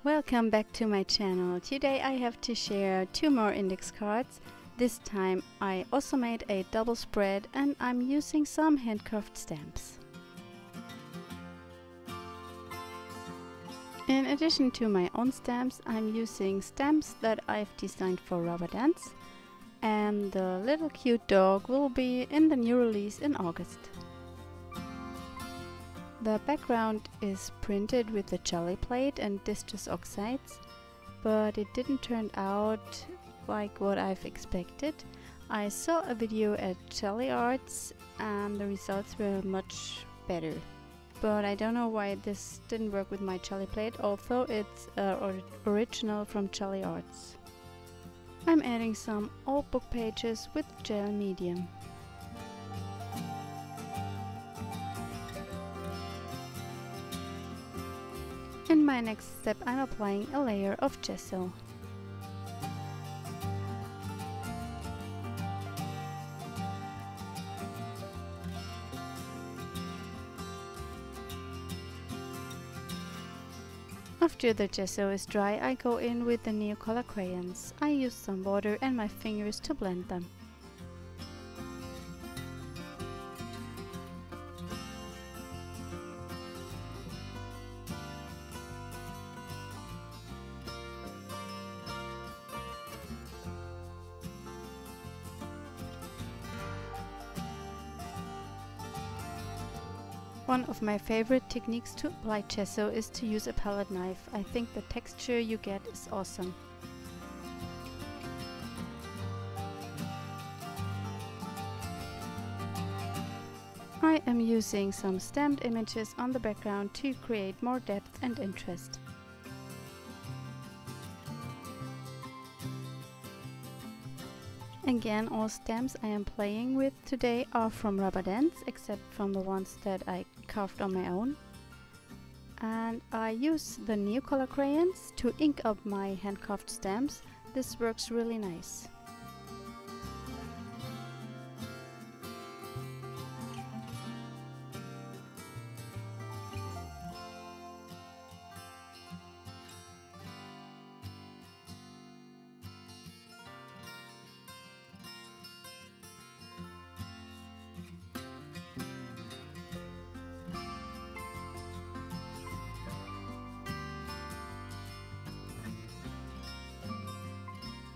Welcome back to my channel. Today I have to share 2 more index cards. This time I also made a double spread and I'm using some hand-carved stamps. In addition to my own stamps, I'm using stamps that I've designed for rubber bands, and the little cute dog will be in the new release in August. The background is printed with the jelly plate and distress oxides, but it didn't turn out like what I've expected. I saw a video at Jelly Arts and the results were much better. But I don't know why this didn't work with my jelly plate, although it's original from Jelly Arts. I'm adding some old book pages with gel medium. In my next step, I'm applying a layer of gesso. After the gesso is dry, I go in with the Neocolor crayons. I use some water and my fingers to blend them. One of my favorite techniques to apply gesso is to use a palette knife. I think the texture you get is awesome. I am using some stamped images on the background to create more depth and interest. Again, all stamps I am playing with today are from rubber bands, except from the ones that I carved on my own. And I use the Neocolor crayons to ink up my hand-carved stamps. This works really nice.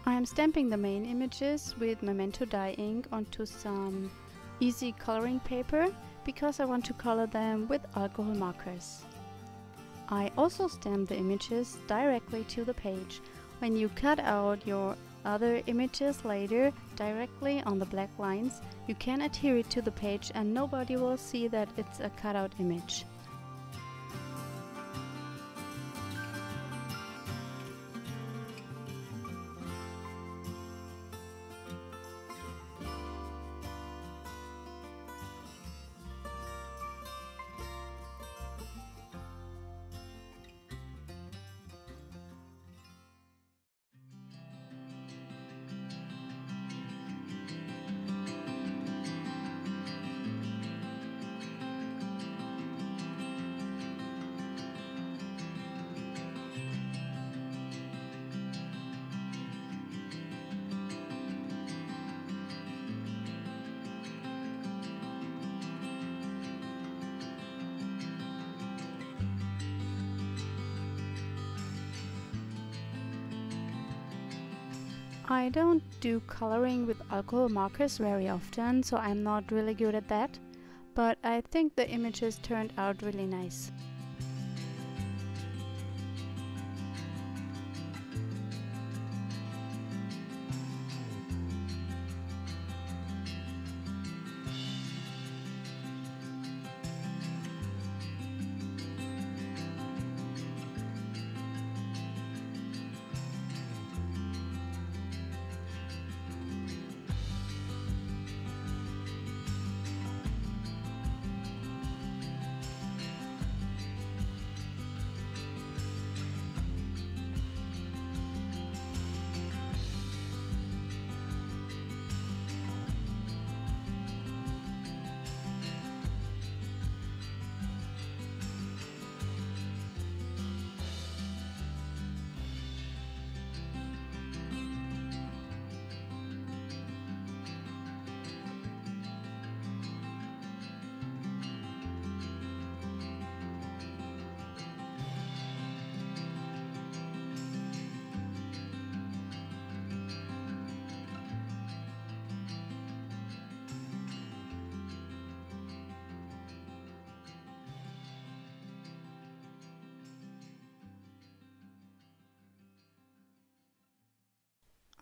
I am stamping the main images with Memento Dye Ink onto some easy coloring paper because I want to color them with alcohol markers. I also stamp the images directly to the page. When you cut out your other images later directly on the black lines, you can adhere it to the page and nobody will see that it's a cutout image. I don't do coloring with alcohol markers very often, so I'm not really good at that, but I think the images turned out really nice.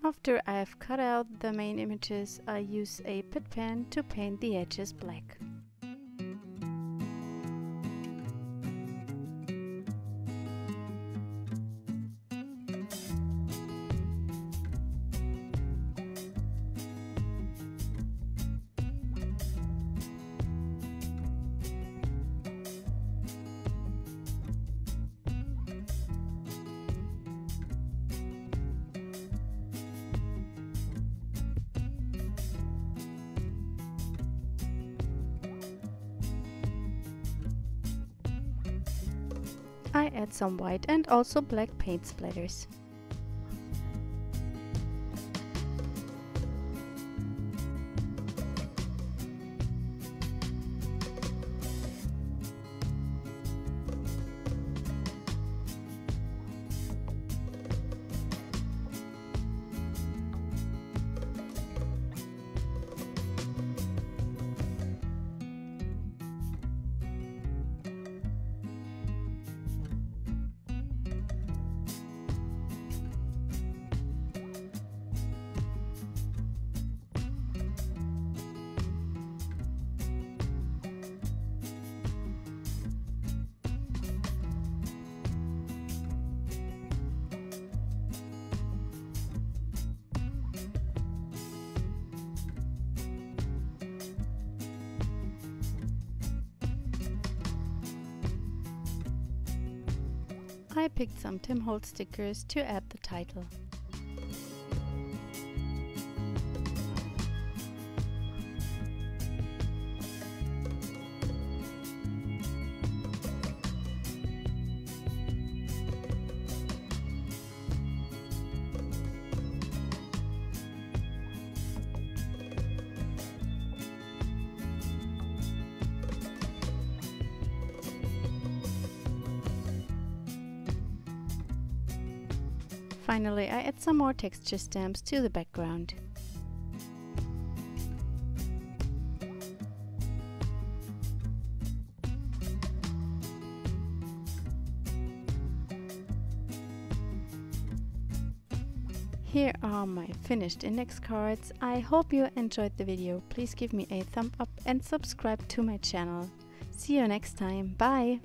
After I have cut out the main images, I use a Pitt pen to paint the edges black. I add some white and also black paint splatters. I picked some Tim Holtz stickers to add the title. Finally, I add some more texture stamps to the background. Here are my finished index cards. I hope you enjoyed the video. Please give me a thumb up and subscribe to my channel. See you next time. Bye!